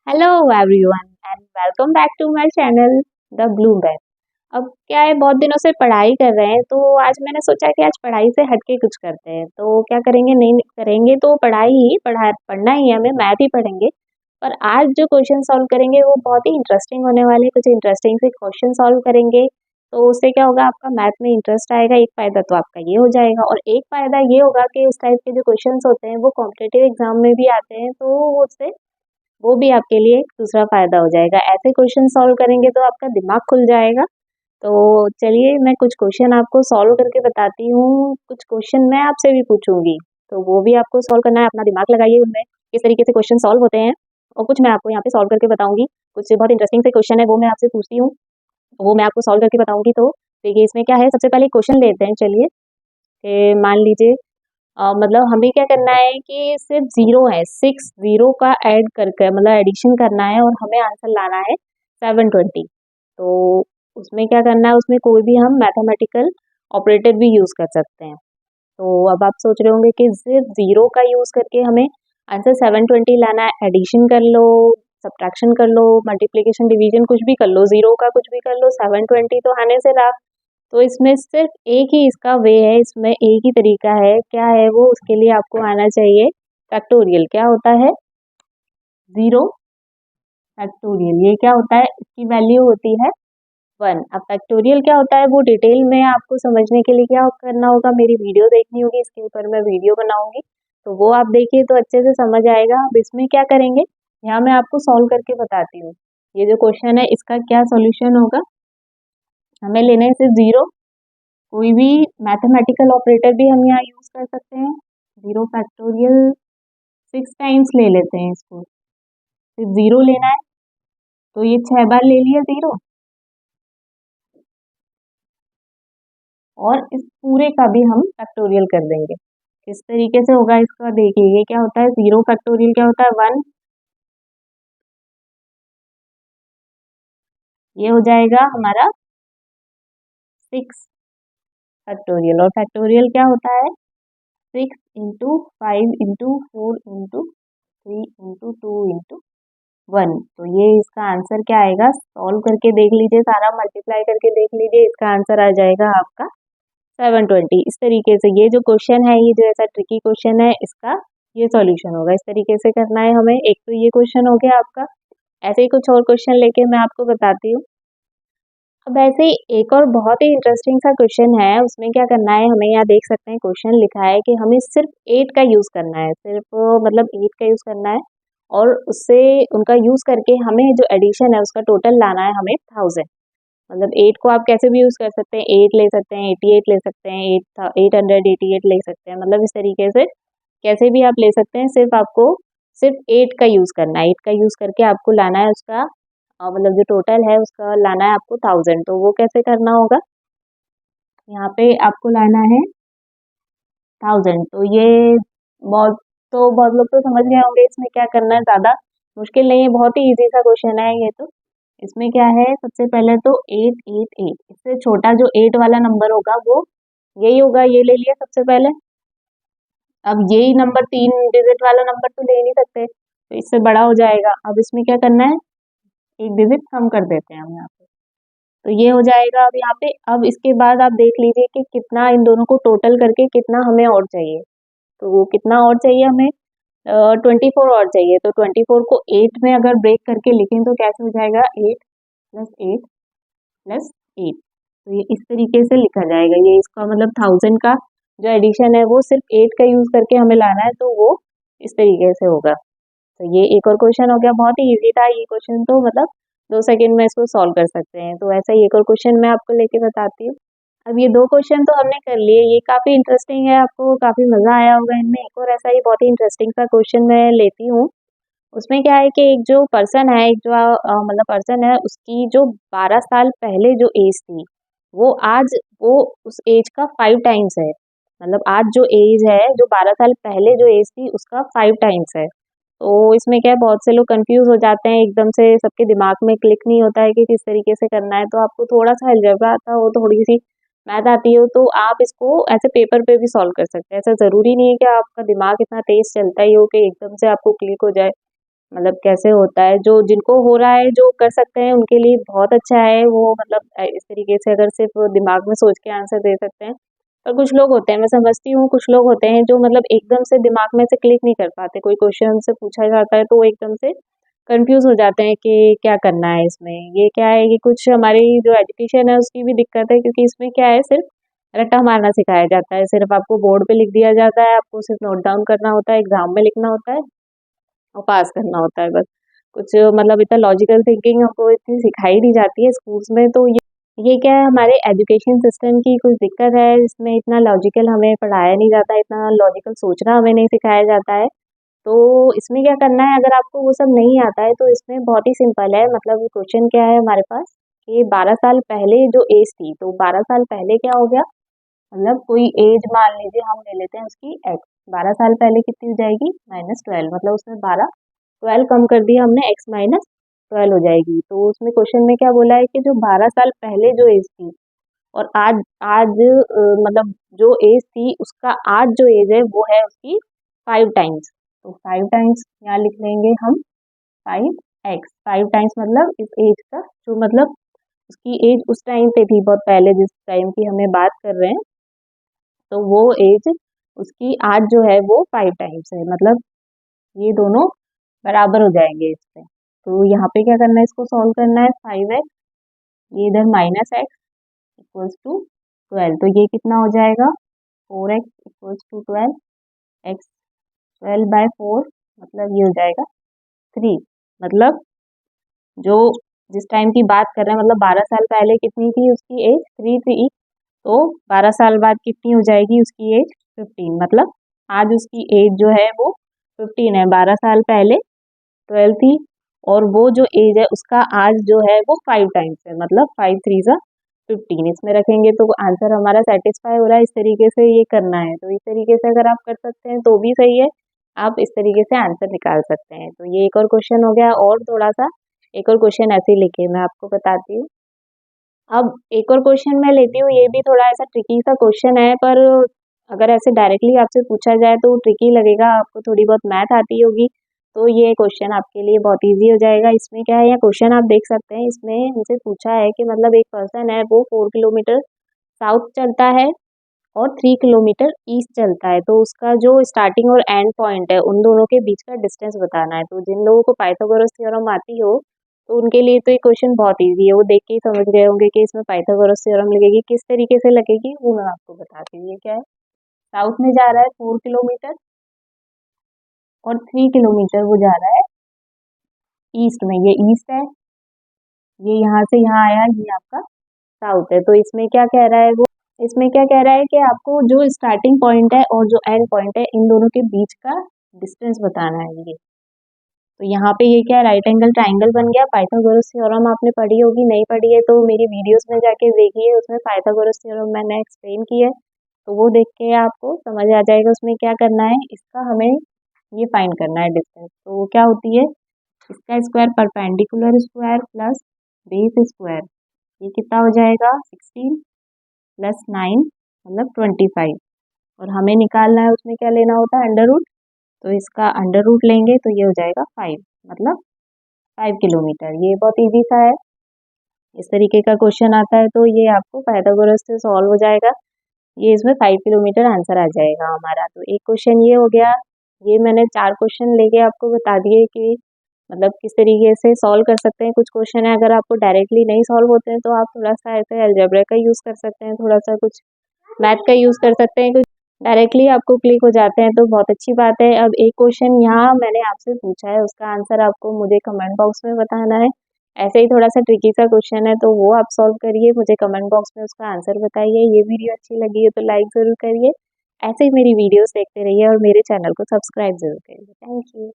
Hello everyone and welcome back to my channel the blue bag. अब क्या है, बहुत दिनों से पढ़ाई कर रहे हैं तो आज मैंने सोचा कि आज पढ़ाई से हटके कुछ करते हैं। तो क्या करेंगे, नहीं करेंगे तो पढ़ना ही है, हमें मैथ ही पढ़ेंगे। पर आज जो क्वेश्चन सॉल्व करेंगे वो बहुत ही इंटरेस्टिंग होने वाले हैं। कुछ इंटरेस्टिंग से क्वेश्चन सॉल्व करेंगे तो उससे क्या होगा, आपका मैथ में इंटरेस्ट आएगा। एक फायदा तो आपका ये हो जाएगा और एक फायदा ये होगा कि इस टाइप के जो क्वेश्चंस होते हैं वो कॉम्पिटेटिव एग्जाम में भी आते हैं, तो उससे वो भी आपके लिए एक दूसरा फायदा हो जाएगा। ऐसे क्वेश्चन सॉल्व करेंगे तो आपका दिमाग खुल जाएगा। तो चलिए मैं कुछ क्वेश्चन आपको सॉल्व करके बताती हूँ। कुछ क्वेश्चन मैं आपसे भी पूछूंगी, तो वो भी आपको सॉल्व करना है। अपना दिमाग लगाइए उनमें, किस तरीके से क्वेश्चन सॉल्व होते हैं। और कुछ मैं आपको यहाँ पे सॉल्व करके बताऊंगी। कुछ बहुत इंटरेस्टिंग से क्वेश्चन है वो मैं आपसे पूछती हूँ, वो मैं आपको सॉल्व करके बताऊंगी। तो देखिए इसमें क्या है, सबसे पहले क्वेश्चन लेते हैं। चलिए कि मान लीजिए मतलब हमें क्या करना है कि सिर्फ जीरो है, 6 जीरो का ऐड करके मतलब एडिशन करना है और हमें आंसर लाना है 720। तो उसमें क्या करना है, उसमें कोई भी हम मैथमेटिकल ऑपरेटर भी यूज़ कर सकते हैं। तो अब आप सोच रहे होंगे कि सिर्फ जीरो का यूज़ करके हमें आंसर 720 लाना है। एडिशन कर लो, सब्ट्रैक्शन कर लो, मल्टीप्लिकेशन डिवीजन कुछ भी कर लो, जीरो का कुछ भी कर लो, 720 तो आने से रहा। तो इसमें सिर्फ एक ही इसका वे है, इसमें एक ही तरीका है। क्या है वो, उसके लिए आपको आना चाहिए फैक्टोरियल। क्या होता है? Zero factorial. ये क्या होता है, इसकी वैल्यू होती है 1। अब फैक्टोरियल क्या होता है वो डिटेल में आपको समझने के लिए क्या करना होगा, मेरी वीडियो देखनी होगी, इसके ऊपर मैं वीडियो बनाऊंगी। तो वो आप देखिए तो अच्छे से समझ आएगा। अब इसमें क्या करेंगे, यहाँ मैं आपको सॉल्व करके बताती हूँ। ये जो क्वेश्चन है इसका क्या सॉल्यूशन होगा, हमें लेने हैं सिर्फ जीरो। कोई भी मैथमेटिकल ऑपरेटर भी हम यहाँ यूज कर सकते हैं। जीरो फैक्टोरियल 6 टाइम्स ले लेते हैं इसको, सिर्फ जीरो लेना है। तो ये 6 बार ले लिया जीरो, और इस पूरे का भी हम फैक्टोरियल कर देंगे। किस तरीके से होगा इसका देखिए। ये क्या होता है, जीरो फैक्टोरियल क्या होता है 1। ये हो जाएगा हमारा 6 फैक्टोरियल। और फैक्टोरियल क्या होता है, 6 × 5 × 4 × 3 × 2 × 1। तो ये इसका आंसर क्या आएगा, सॉल्व करके देख लीजिए, सारा मल्टीप्लाई करके देख लीजिए, इसका आंसर आ जाएगा आपका 720। इस तरीके से ये जो क्वेश्चन है, ये जो ऐसा ट्रिकी क्वेश्चन है, इसका ये सॉल्यूशन होगा। इस तरीके से करना है हमें। एक तो ये क्वेश्चन हो गया आपका। ऐसे ही कुछ और क्वेश्चन लेके मैं आपको बताती हूँ। अब ऐसे ही एक और बहुत ही इंटरेस्टिंग सा क्वेश्चन है, उसमें क्या करना है, हमें यहाँ देख सकते हैं क्वेश्चन लिखा है कि हमें सिर्फ 8 का यूज करना है, सिर्फ मतलब 8 का यूज करना है। और उससे उनका यूज करके हमें जो एडिशन है उसका टोटल लाना है हमें 1000। मतलब 8 को आप कैसे भी यूज कर सकते हैं, 8 ले सकते हैं, 88 ले सकते हैं, 888 ले सकते हैं। मतलब इस तरीके से कैसे भी आप ले सकते हैं। सिर्फ आपको सिर्फ 8 का यूज करना है, 8 का यूज करके आपको लाना है उसका मतलब जो टोटल है उसका लाना है आपको 1000। तो वो कैसे करना होगा, यहाँ पे आपको लाना है 1000। तो ये बहुत बहुत लोग तो समझ गए होंगे इसमें क्या करना है, ज्यादा मुश्किल नहीं है, बहुत ही इजी सा क्वेश्चन है ये तो। इसमें क्या है, सबसे पहले तो 888, इससे छोटा जो 8 वाला नंबर होगा वो यही होगा, ये ले लिया सबसे पहले। अब यही नंबर 3 डिजिट वाला नंबर तो ले नहीं सकते, तो इससे बड़ा हो जाएगा। अब इसमें क्या करना है, एक डिजिट कम कर देते हैं हम यहाँ पे। तो ये हो जाएगा अब यहाँ पे। अब इसके बाद आप देख लीजिए कि कितना इन दोनों को टोटल करके कितना हमें और चाहिए। तो वो कितना और चाहिए हमें, 24 और चाहिए। तो 24 को 8 में अगर ब्रेक करके लिखें तो कैसे हो जाएगा, 8 + 8 + 8। तो ये इस तरीके से लिखा जाएगा। ये इसका मतलब 1000 का जो एडिशन है वो सिर्फ 8 का यूज करके हमें लाना है, तो वो इस तरीके से होगा। तो ये एक और क्वेश्चन हो गया, बहुत ही इजी था ये क्वेश्चन, तो मतलब 2 सेकंड में इसको सॉल्व कर सकते हैं। तो ऐसा ही एक और क्वेश्चन मैं आपको लेके बताती हूँ। अब ये दो क्वेश्चन तो हमने कर लिए, ये काफी इंटरेस्टिंग है, आपको काफी मजा आया होगा इनमें। एक और ऐसा ही बहुत ही इंटरेस्टिंग सा क्वेश्चन मैं लेती हूँ। उसमें क्या है कि एक जो पर्सन है, एक जो मतलब पर्सन है, उसकी जो 12 साल पहले जो एज थी वो आज वो उस एज का 5 टाइम्स है। मतलब आज जो एज है, जो 12 साल पहले जो एज थी उसका 5 टाइम्स है। तो इसमें क्या है, बहुत से लोग कंफ्यूज हो जाते हैं, एकदम से सबके दिमाग में क्लिक नहीं होता है कि किस तरीके से करना है। तो आपको थोड़ा सा अलजेब्रा आता हो, थोड़ी सी मैथ आती हो, तो आप इसको ऐसे पेपर पे भी सॉल्व कर सकते हैं। ऐसा जरूरी नहीं है कि आपका दिमाग इतना तेज चलता ही हो कि एकदम से आपको क्लिक हो जाए। मतलब कैसे होता है, जो जिनको हो रहा है, जो कर सकते हैं उनके लिए बहुत अच्छा है वो, मतलब इस तरीके से अगर सिर्फ दिमाग में सोच के आंसर दे सकते हैं। और कुछ लोग होते हैं, मैं समझती हूँ कुछ लोग होते हैं जो मतलब एकदम से दिमाग में से क्लिक नहीं कर पाते, कोई क्वेश्चन उनसे पूछा जाता है तो वो एकदम से कंफ्यूज हो जाते हैं कि क्या करना है इसमें। ये क्या है कि कुछ हमारी जो एजुकेशन है उसकी भी दिक्कत है, क्योंकि इसमें क्या है, सिर्फ रट्टा मारना सिखाया जाता है, सिर्फ आपको बोर्ड पे लिख दिया जाता है, आपको सिर्फ नोट डाउन करना होता है, एग्जाम में लिखना होता है और पास करना होता है बस। कुछ मतलब इतना लॉजिकल थिंकिंग हमको इतनी सिखाई नहीं जाती है स्कूल्स में, तो ये क्या है, हमारे एजुकेशन सिस्टम की कुछ दिक्कत है, इसमें इतना लॉजिकल हमें पढ़ाया नहीं जाता, इतना लॉजिकल सोचना हमें नहीं सिखाया जाता है। तो इसमें क्या करना है, अगर आपको वो सब नहीं आता है तो इसमें बहुत ही सिंपल है, मतलब क्वेश्चन क्या है हमारे पास कि 12 साल पहले जो एज थी, तो 12 साल पहले क्या हो गया, मतलब कोई एज मान लीजिए हम ले लेते हैं उसकी एक्स, 12 साल पहले कितनी हो जाएगी, -12, मतलब उसमें 12 12 कम कर दिया हमने, x -12 हो जाएगी। तो उसमें क्वेश्चन में क्या बोला है कि जो 12 साल पहले जो एज थी और आज आज मतलब जो एज थी उसका आज जो एज है वो है उसकी 5 टाइम्स। तो 5 टाइम्स यहाँ लिख लेंगे हम, 5x, 5 टाइम्स मतलब इस एज का जो मतलब उसकी एज उस टाइम पे थी, बहुत पहले जिस टाइम की हमें बात कर रहे हैं, तो वो एज उसकी आज जो है वो 5 टाइम्स है, मतलब ये दोनों बराबर हो जाएंगे इससे। तो यहाँ पे क्या करना है, इसको सॉल्व करना है, 5x, ये इधर -x इक्वल्स टू 12, तो ये कितना हो जाएगा, 4x इक्वल्स टू 12, x 12/4, मतलब ये हो जाएगा 3। मतलब जो जिस टाइम की बात कर रहे हैं, मतलब 12 साल पहले कितनी थी उसकी एज, 3 थी, तो 12 साल बाद कितनी हो जाएगी उसकी एज, 15, मतलब आज उसकी एज जो है वो 15 है, 12 साल पहले 12 थी, और वो जो एज है उसका आज जो है वो 5 टाइम्स है, मतलब 5 3 ज़ा 15, इसमें रखेंगे तो आंसर हमारा सेटिस्फाई हो रहा है। इस तरीके से ये करना है, तो इस तरीके से अगर आप कर सकते हैं तो भी सही है, आप इस तरीके से आंसर निकाल सकते हैं। तो ये एक और क्वेश्चन हो गया, और थोड़ा सा एक और क्वेश्चन ऐसे ही लिखे मैं आपको बताती हूँ। अब एक और क्वेश्चन मैं लेती हूँ, ये भी थोड़ा ऐसा ट्रिकी सा क्वेश्चन है, पर अगर ऐसे डायरेक्टली आपसे पूछा जाए तो ट्रिकी लगेगा, आपको थोड़ी बहुत मैथ आती होगी तो ये क्वेश्चन आपके लिए बहुत इजी हो जाएगा। इसमें क्या है, या क्वेश्चन आप देख सकते हैं, इसमें मुझे पूछा है कि मतलब एक पर्सन है वो 4 किलोमीटर साउथ चलता है और 3 किलोमीटर ईस्ट चलता है, तो उसका जो स्टार्टिंग और एंड पॉइंट है उन दोनों के बीच का डिस्टेंस बताना है। तो जिन लोगों को पाइथागोरस थ्योरम आती हो तो उनके लिए तो ये क्वेश्चन बहुत इजी है, वो देख के ही समझ गए होंगे कि इसमें पाइथागोरस थ्योरम लगेगी, किस तरीके से लगेगी वो मैं आपको बताती हूँ। ये क्या है, साउथ में जा रहा है 4 किलोमीटर और 3 किलोमीटर वो जा रहा है ईस्ट में, ये ईस्ट है, ये यहाँ से यहाँ आया, ये आपका साउथ है। तो इसमें क्या कह रहा है वो, इसमें क्या कह रहा है कि आपको जो स्टार्टिंग पॉइंट है और जो एंड पॉइंट है इन दोनों के बीच का डिस्टेंस बताना है ये। तो यहाँ पे ये क्या, राइट एंगल ट्राइंगल बन गया। पाइथागोरस थ्योरम आपने पढ़ी होगी, नहीं पढ़ी है तो मेरी वीडियोस में जाके देखिए, उसमें पाइथागोरस थ्योरम मैंने एक्सप्लेन की है, तो वो देख के आपको समझ आ जाएगा उसमें क्या करना है। इसका हमें ये फाइंड करना है डिस्टेंस, तो क्या होती है, इसका square perpendicular square plus base square, ये कितना हो जाएगा, 16 प्लस 9 मतलब 25, और हमें निकालना है उसमें क्या लेना होता है, अंडर रूट, तो इसका अंडर रूट लेंगे तो ये हो जाएगा 5, मतलब 5 किलोमीटर। ये बहुत इजी सा है, इस तरीके का क्वेश्चन आता है तो ये आपको पाइथागोरस से सॉल्व हो जाएगा, ये इसमें 5 किलोमीटर आंसर आ जाएगा हमारा। तो एक क्वेश्चन ये हो गया, ये मैंने 4 क्वेश्चन लेके आपको बता दिए कि मतलब किस तरीके से सॉल्व कर सकते हैं। कुछ क्वेश्चन है अगर आपको डायरेक्टली नहीं सॉल्व होते हैं तो आप थोड़ा सा ऐसे अलजेब्रा का यूज़ कर सकते हैं, थोड़ा सा कुछ मैथ का यूज़ कर सकते हैं, कुछ डायरेक्टली आपको क्लिक हो जाते हैं तो बहुत अच्छी बात है। अब एक क्वेश्चन यहाँ मैंने आपसे पूछा है, उसका आंसर आपको मुझे कमेंट बॉक्स में बताना है। ऐसे ही थोड़ा सा ट्रिकी सा क्वेश्चन है तो वो आप सॉल्व करिए, मुझे कमेंट बॉक्स में उसका आंसर बताइए। ये वीडियो अच्छी लगी है तो लाइक ज़रूर करिए, ऐसे ही मेरी वीडियोस देखते रहिए और मेरे चैनल को सब्सक्राइब ज़रूर करिए। Thank you.